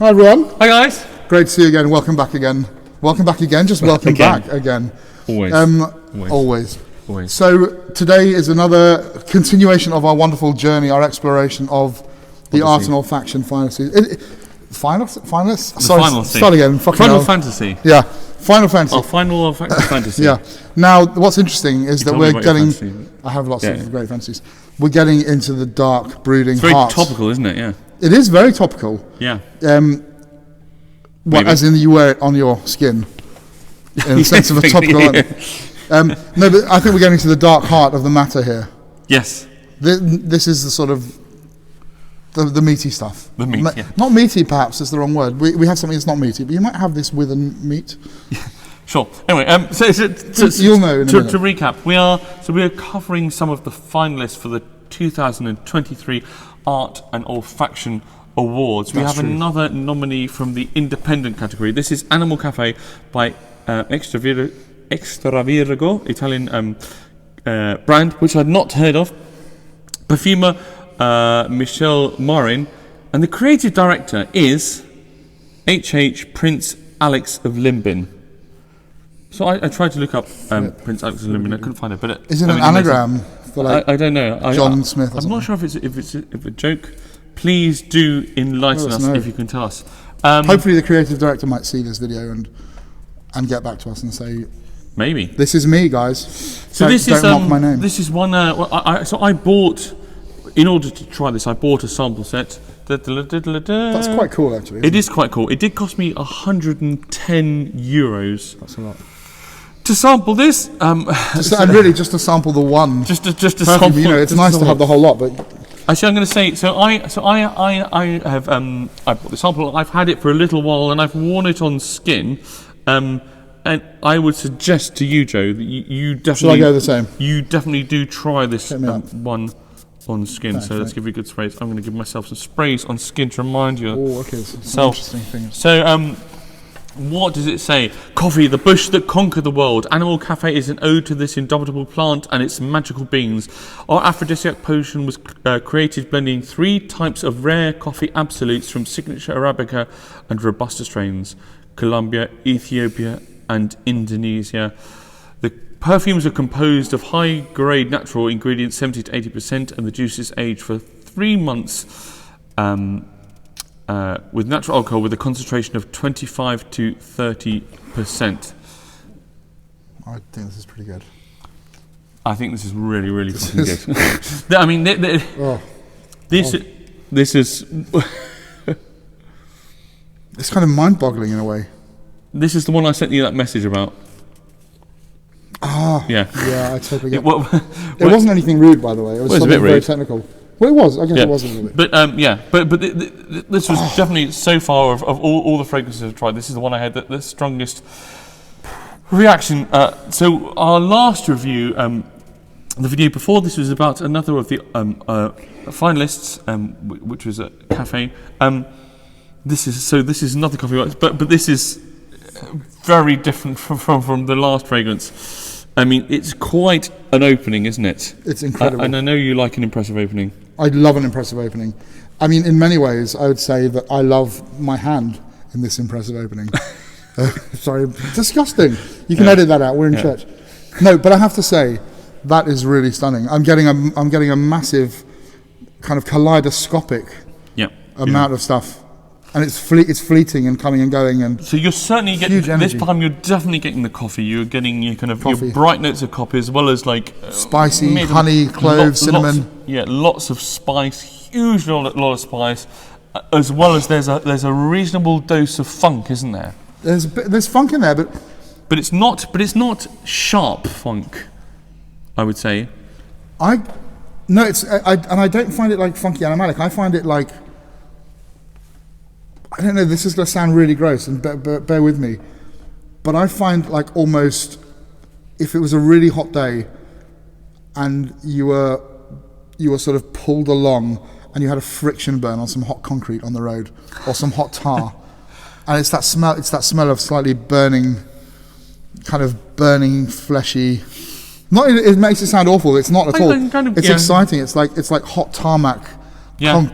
Hi everyone. Hi guys. Great to see you again. Welcome back again. Welcome back again. Just welcome back again. Always. So today is another continuation of our wonderful journey, our exploration of the Art and Olfaction finalists. Finalists? Sorry, start again. Final Fantasy. Yeah, Final Fantasy. Oh, Final Olfaction Fantasy. Yeah. Now, what's interesting is that we're getting. I have lots of great fantasies. We're getting into the dark, brooding It's very heart. topical, isn't it? Yeah. It is very topical. Yeah. As in you wear it on your skin, in the sense of a topical. No, but I think we're getting to the dark heart of the matter here. Yes. This is the sort of the meaty stuff. The meat, yeah. Not meaty, perhaps, is the wrong word. We have something that's not meaty, but you might have this with a meat. Yeah. Sure. Anyway, you'll know in a minute. To recap, we are covering some of the finalists for the 2023 Art and Olfaction Awards. We have another nominee from the independent category. This is Animal Cafe by Extra Virgo, Italian brand, which I'd not heard of. Perfumer Michelle Marin, and the creative director is H.H. Prince Alex of Limbin. So I tried to look up Prince Alex of Limbin. I couldn't find it, but is it an anagram for I don't know. John Smith? I'm not sure if it's a joke. Please do enlighten us if you can tell us. Hopefully, the creative director might see this video and get back to us and say, maybe this is me, guys. So don't mock my name. This is one. I bought, in order to try this, I bought a sample set. That's quite cool, actually. It is quite cool. It did cost me €110. That's a lot. To sample this, and really just to sample the one. Just to sample. You know, it's nice to have the whole lot, but actually, I'm going to say. So I have I bought the sample. I've had it for a little while, and I've worn it on skin. And I would suggest to you, Joe, that you definitely. Shall I go the same? You definitely do try this one on skin. Thanks, let's give you good sprays. I'm going to give myself some sprays on skin to remind you. Oh, okay. Some interesting things. So what does it say? Coffee, the bush that conquered the world. Animal Cafe is an ode to this indomitable plant and its magical beans. Our aphrodisiac potion was created blending 3 types of rare coffee absolutes from signature Arabica and Robusta strains, Colombia, Ethiopia and Indonesia. The perfumes are composed of high-grade natural ingredients, 70 to 80%, and the juices aged for 3 months with natural alcohol with a concentration of 25 to 30%. I think this is pretty good. I think this is really, really fucking good. I mean, this is... It's kind of mind-boggling in a way. This is the one I sent you that message about. Yeah, I totally get it. It wasn't anything rude, by the way. It was something very technical. Well, it was. I guess it was a little bit. But but this was definitely, so far of all the fragrances I've tried, this is the one I had the strongest reaction. So our last review, the video before this was about another of the finalists, which was a cafe. This is another coffee, but this is very different from the last fragrance. I mean, it's quite an opening, isn't it? It's incredible. And I know you like an impressive opening. I love an impressive opening. I mean, in many ways, I would say that I love my hand in this impressive opening. Sorry, disgusting. You can edit that out. We're in church. No, but I have to say, that is really stunning. I'm getting a massive kind of kaleidoscopic amount of stuff. And it's fleeting and coming and going, and so you're certainly getting this time. You're definitely getting the coffee. You're getting your kind of your bright notes of coffee, as well as like spicy honey, clove, cinnamon. Lots of spice, huge lot of spice, as well as there's a reasonable dose of funk, isn't there? There's funk in there, but it's not sharp funk, I would say. I don't find it like funky animalic. I find it like, I don't know, this is going to sound really gross, and bear with me, but I find like almost, if it was a really hot day and you were sort of pulled along and you had a friction burn on some hot concrete on the road or some hot tar, and it's that smell of slightly burning, fleshy. It makes it sound awful. It's not at all. It's exciting. It's like hot tarmac,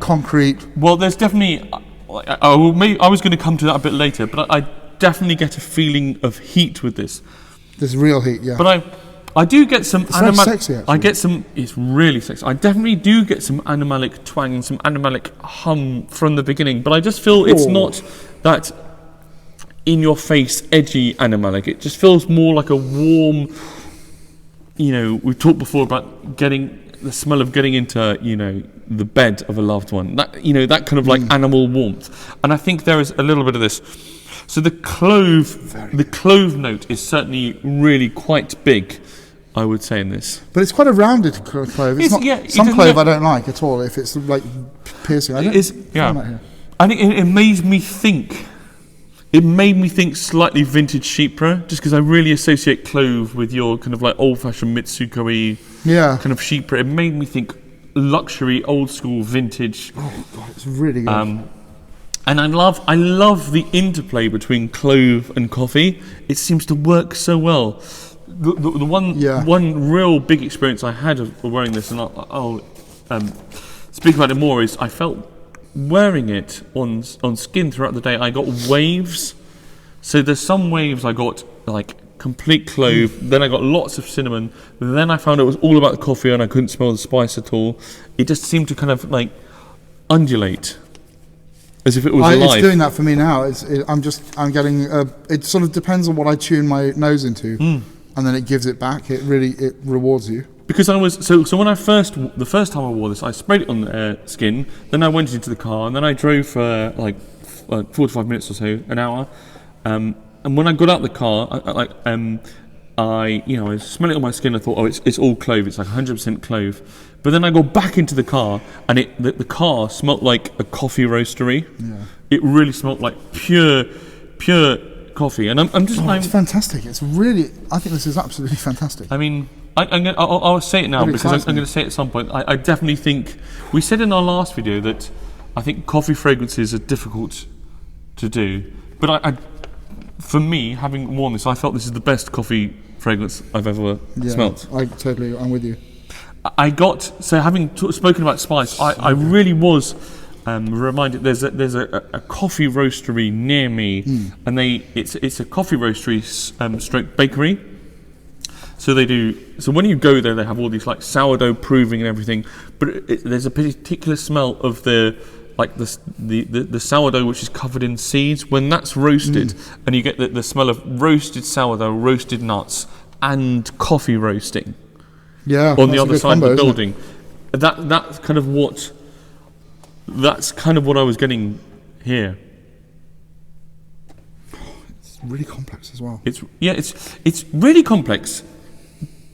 concrete. Well, there's definitely. I was going to come to that a bit later, but I definitely get a feeling of heat with this. There's real heat, yeah. But I do get some very sexy, actually. I get some. It's really sexy. I definitely do get some animalic twang, some animalic hum from the beginning. But I just feel it's not that in-your-face, edgy animalic. It just feels more like a warm. We've talked before about getting the smell of getting into the bed of a loved one. That that kind of like animal warmth. And I think there is a little bit of this. So the clove note is certainly really quite big, I would say, in this. But it's quite a rounded clove. Some clove I don't like at all. If it's like piercing, I don't find that here. I think it made me think. It made me think slightly vintage sheepra, just because I really associate clove with your kind of like old-fashioned Mitsuko-y kind of sheepra. It made me think luxury, old-school, vintage. Oh God, it's really good. And I love the interplay between clove and coffee. It seems to work so well. The one real big experience I had of wearing this, and I'll speak about it more, is I felt wearing it on skin throughout the day. I got waves. So there's some waves I got like complete clove, then I got lots of cinnamon, then I found it was all about the coffee and I couldn't smell the spice at all. It just seemed to kind of like undulate as if it was alive. It's doing that for me now. I'm getting it sort of depends on what I tune my nose into, and then it gives it back. It rewards you. Because I was so when the first time I wore this, I sprayed it on skin, then I went into the car, and then I drove for like 45 minutes or so, an hour, and when I got out the car, I smelled it on my skin. I thought, oh, it's all clove. It's like 100% clove. But then I got back into the car, and the car smelled like a coffee roastery. Yeah. It really smelled like pure coffee, and it's fantastic. It's really, I think this is absolutely fantastic. I mean, I'll say it now because I'm going to say it at some point. I definitely think we said in our last video that I think coffee fragrances are difficult to do, but for me, having worn this, I felt this is the best coffee fragrance I've ever smelt. I'm with you. Having spoken about spice, I really was reminded. There's a coffee roastery near me, and it's a coffee roastery stroke bakery. So they do. So when you go there, they have all these like sourdough proving and everything. But there's a particular smell of the sourdough which is covered in seeds. When that's roasted, and you get the smell of roasted sourdough, roasted nuts, and coffee roasting. Yeah, on the other side of the building. That's kind of what I was getting here. It's really complex as well. It's really complex,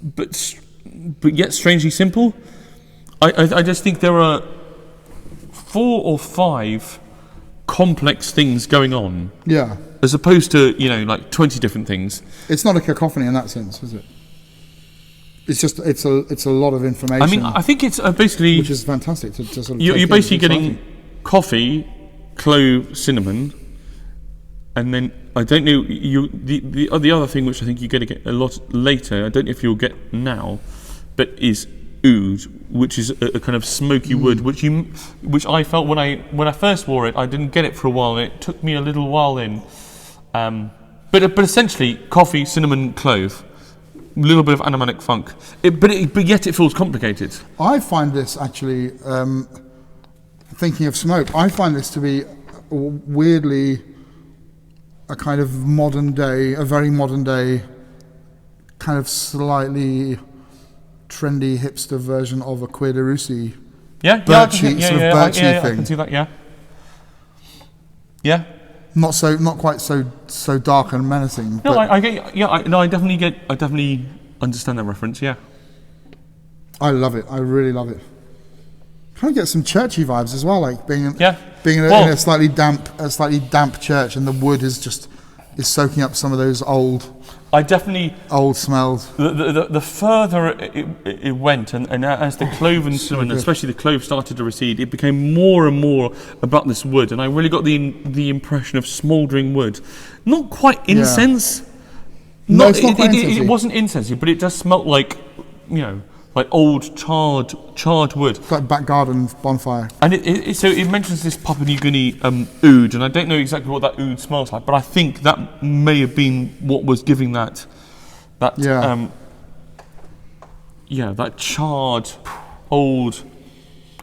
but yet strangely simple. I just think there are 4 or 5 complex things going on. Yeah. As opposed to like 20 different things. It's not a cacophony in that sense, is it? It's just it's a lot of information. I mean, I think it's basically, which is fantastic to sort of. You're basically getting coffee, clove, cinnamon, and then I don't know the other thing which I think you're going to get a lot later. I don't know if you'll get now, but is oud, which is a kind of smoky wood, which I felt when I first wore it. I didn't get it for a while, and it took me a little while in. But essentially, coffee, cinnamon, clove. A little bit of animalic funk, but yet it feels complicated. I find this actually, thinking of smoke, I find this to be weirdly a kind of a very modern day, kind of slightly trendy hipster version of a Cuir de Russie. Birchy thing. I can see that. Yeah. Not quite so dark and menacing. No, I get. Yeah, I definitely understand that reference. Yeah, I love it. I really love it. Kind of get some churchy vibes as well, like being in a slightly damp church, and the wood is soaking up some of those old smells. The further it went, and as the clove and cinnamon, especially the clove, started to recede, it became more and more about this wood, and I really got the impression of smouldering wood, not quite incense. No, it's not quite incensey. It wasn't incensey, but it just smelt like like old charred wood. It's like back garden bonfire. And so it mentions this Papua New Guinea oud, and I don't know exactly what that oud smells like, but I think that may have been what was giving that that charred old.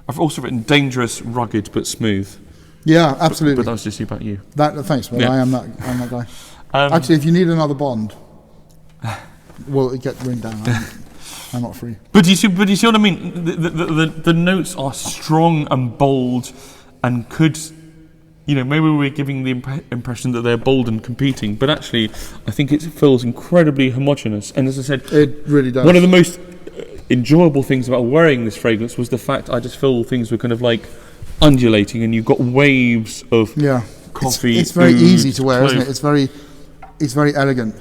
I've also written dangerous, rugged, but smooth. Yeah, absolutely. But that was just about you. Thanks, man. Yeah. I'm that guy. Actually, if you need another bond, well, get written down. I'm not free. But do you see what I mean? The notes are strong and bold, and could, maybe we're giving the impression that they're bold and competing, but actually, I think it feels incredibly homogeneous. And as I said, it really does. One of the most enjoyable things about wearing this fragrance was the fact I just feel things were kind of like undulating, and you've got waves of coffee. It's very oud, easy to wear, clove. isn't it? It's very elegant.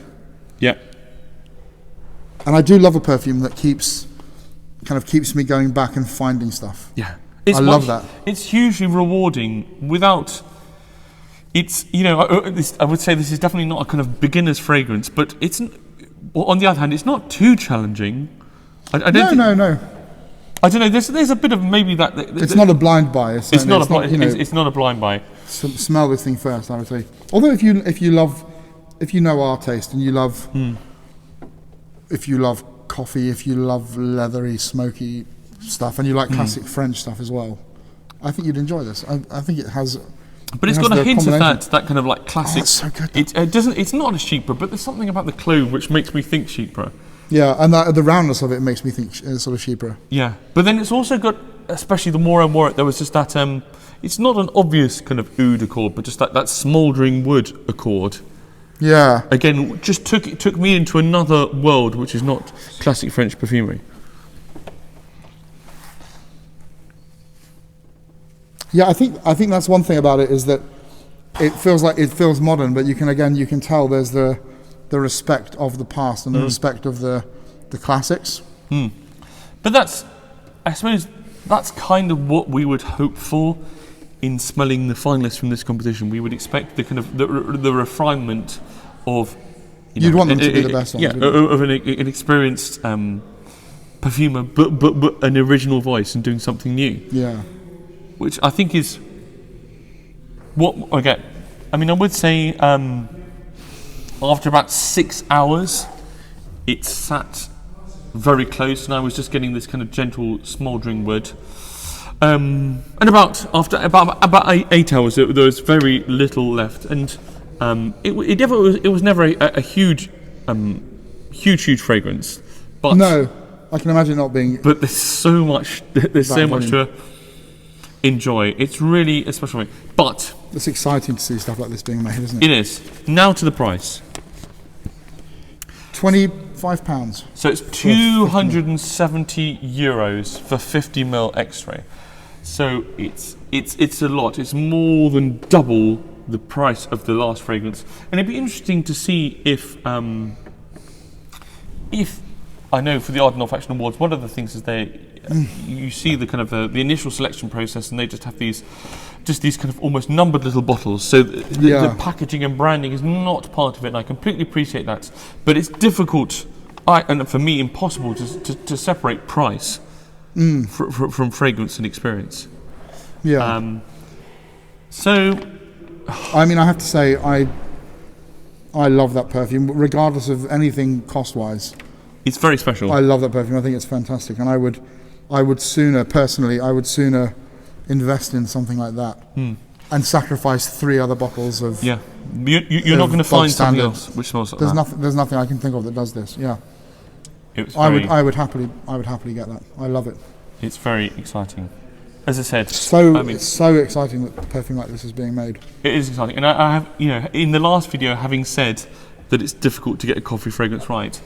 Yeah. And I do love a perfume that keeps me going back and finding stuff. Yeah. I love that. It's hugely rewarding without. It's, I would say this is definitely not a kind of beginner's fragrance, but it's, on the other hand, it's not too challenging. No. I don't know. There's a bit of maybe that. It's not a blind buy. It's not a blind buy. Smell this thing first, I would say. Although if you know our taste and you love, if you love coffee, if you love leathery, smoky stuff, and you like classic French stuff as well, I think you'd enjoy this. I think it has. But it's got a hint of that kind of like classic. Oh, it's so good. It doesn't. It's not a chypre, but there's something about the clove which makes me think chypre. Yeah, and the roundness of it makes me think sort of chypre. Yeah, but then it's also got, especially the more I wore it, there was just that. It's not an obvious kind of oud accord, but just that smouldering wood accord. Yeah. Again, just took me into another world, which is not classic French perfumery. Yeah, I think that's one thing about it, is that it feels modern, but you can tell there's the respect of the past and the respect of the classics. But I suppose that's kind of what we would hope for in smelling the finalists from this competition. We would expect the kind of the refinement of. You'd want them to be the best ones. Yeah, of an experienced perfumer, but an original voice and doing something new. Yeah. Which I think is what I get. I mean, I would say after about 6 hours, it sat very close, and I was just getting this kind of gentle smouldering wood. And after about 8 hours, there was very little left, and it was never a huge fragrance. But no, I can imagine not being. But there's so much to enjoy. It's really a special thing. But it's exciting to see stuff like this being made, isn't it? It is. Now to the price. £25. So it's €270 for 50ml X-ray. So it's a lot. It's more than double the price of the last fragrance. And it'd be interesting to see if I know for the Art and Olfaction Awards, one of the things is you see the kind of the initial selection process, and they just have these kind of almost numbered little bottles. So the packaging and branding is not part of it, and I completely appreciate that. But it's difficult, and for me impossible, to separate price from fragrance and experience. Yeah. So, I mean, I have to say, I love that perfume, regardless of anything cost-wise. It's very special. I love that perfume. I think it's fantastic, and I would sooner invest in something like that and sacrifice 3 other bottles of. Yeah, you're not going to find something else which smells like that. There's nothing I can think of that does this. Yeah, I would happily get that. I love it. It's very exciting. As I said, it's so exciting that perfume like this is being made. It is exciting, and I have, in the last video, having said that it's difficult to get a coffee fragrance right,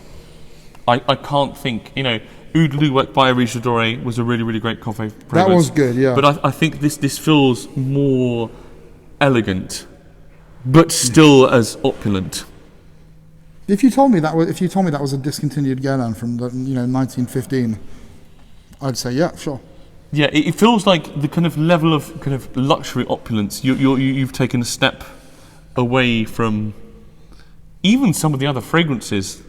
I can't think, Oud Luwak by Arisha Dore was a really, really great coffee fragrance. That was good, yeah. But I think this feels more elegant, but still as opulent. If you told me that was a discontinued Guerlain from 1915, I'd say yeah, sure. Yeah, it feels like the kind of level of kind of luxury opulence. You've taken a step away from even some of the other fragrances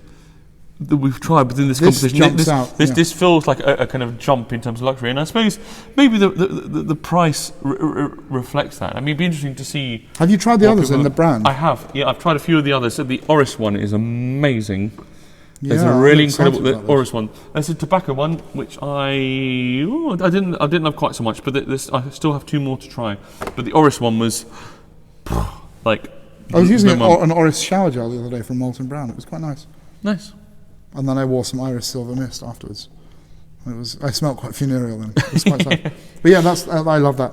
that we've tried within this competition. This feels like a kind of jump in terms of luxury, and I suppose maybe the price reflects that. I mean, it'd be interesting to see. Have you tried the others in the brand? I have. Yeah, I've tried a few of the others. So the Oris one is amazing. Yeah, there's a really incredible Oris one. There's a tobacco one which I didn't have quite so much, but I still have 2 more to try. But the Oris one was like. I was using an Oris shower gel the other day from Molten Brown. It was quite nice. Nice. And then I wore some Iris Silver Mist afterwards. I smelled quite funereal then. It was quite sad. But yeah, I love that.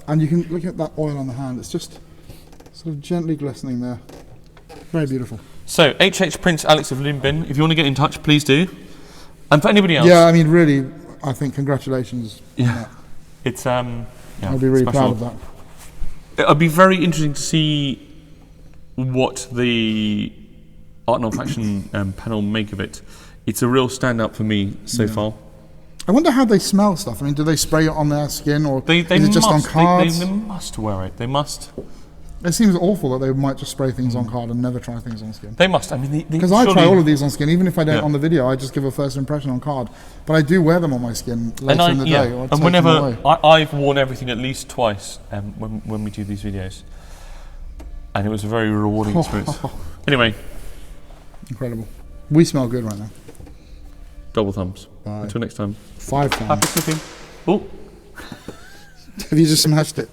And you can look at that oil on the hand. It's just sort of gently glistening there. Very beautiful. So, HH Prince Alex of Limbin, if you want to get in touch, please do. And for anybody else. Yeah, I mean, really, I think congratulations. Yeah. It's, I'll be really proud of that. It'll be very interesting to see what the Art and Olfaction panel make of it. It's a real standout for me so far. I wonder how they smell stuff. I mean, do they spray it on their skin, or is it just on cards? They must wear it. They must. It seems awful that they might just spray things on card and never try things on skin. They must. I mean, because I try all of these on skin, even if I don't on the video. I just give a first impression on card, but I do wear them on my skin later in the day. Or and whenever I've worn everything at least twice when we do these videos, and it was a very rewarding experience. Anyway, incredible. We smell good right now. Double thumbs. Bye. Until next time. 5 thumbs. Happy cooking. Oh. Have you just smashed it?